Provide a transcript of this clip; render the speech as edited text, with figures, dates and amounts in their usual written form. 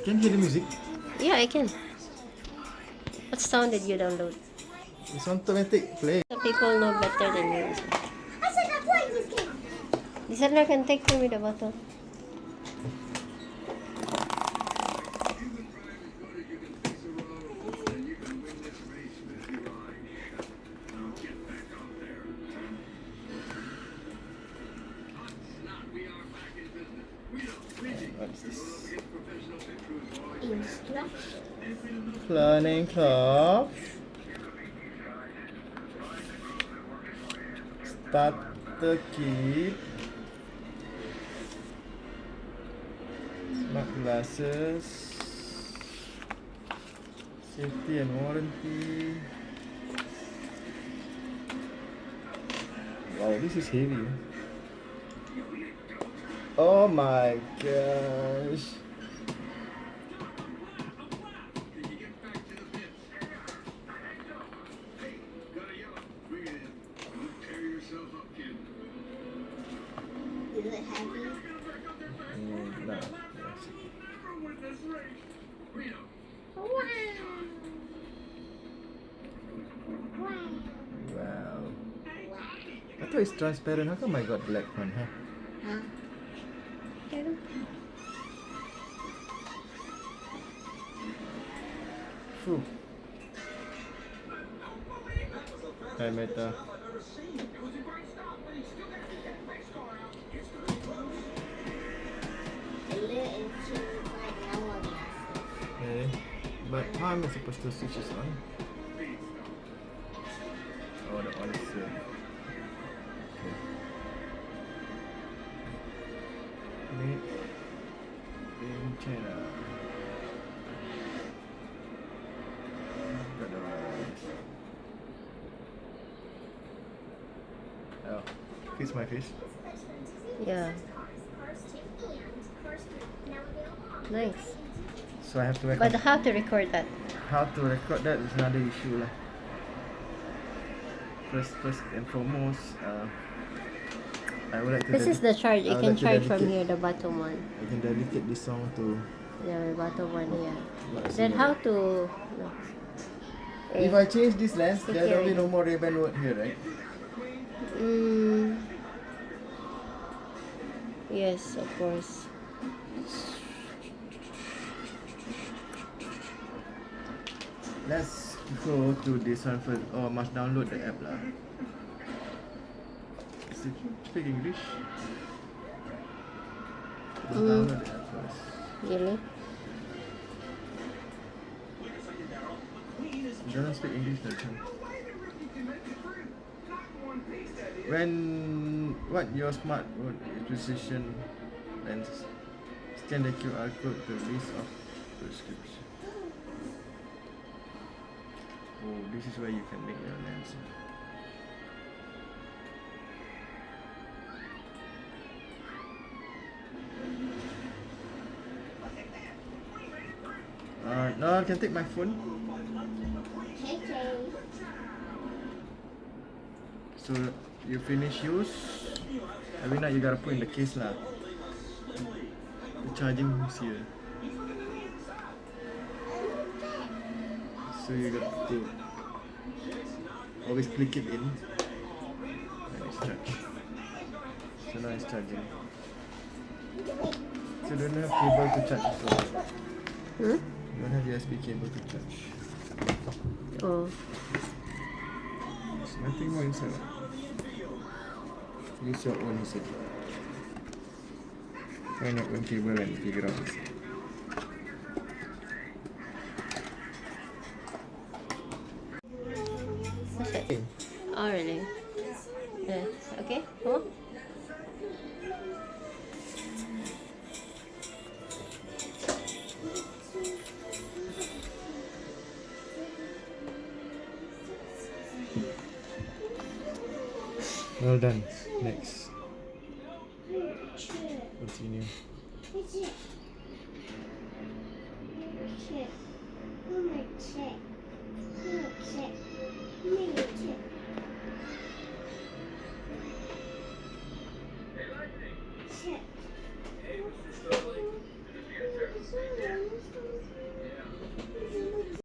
Can you hear the music? Yeah, I can. What sound did you download? It's automatic play. Some people know better than you. I said not playing this game. Listener can take for me the bottle. What's this? Instruction. Planning club. Starter kit. Smart glasses. Safety and warranty. Wow, this is heavy. Oh my gosh. Is it heavy? No. Wow. I thought it's transparent. How come I got black one, huh? Huh? Phew. Hi, Meta. A little into like yellow glasses. Okay. But how am I supposed to switch this on? Oh, the on is here. Okay. Made in China. Got the ones. Oh, fix my face. Yeah, nice. So I have to But how to record that? how to record that is another issue lah. First and foremost, I would like to. This is the charge. You I would can like to charge from dedicate- here, the bottom one. I can dedicate this song to. Yeah, the bottom one here. what, Then singer. how to? No. If I change this lens, Stick there's here only again. no more Ray-Ban word here, right? Yes, of course. Let's go to this one first. Oh, must download the app lah. Does it speak English? Let's download the app first. Really? It doesn't speak English that time. What your smart precision lens? Scan the QR code to list of prescription. Oh, this is where you can make your lens. No, I can take my phone. KK. So you finish use. Every night you gotta put in the case lah. The charging is here. So you got to always click it in. And it's charged. So now it's charging. So you don't have cable to charge also. Hmm? You don't have USB cable to charge. Oh. There's nothing more inside. Use your own, he said. Find your own cable and figure out this. What's that? Oh, really? Yeah. Okay. Come on. Well done. Next. Continue. Check. Check. Check. Check. Check.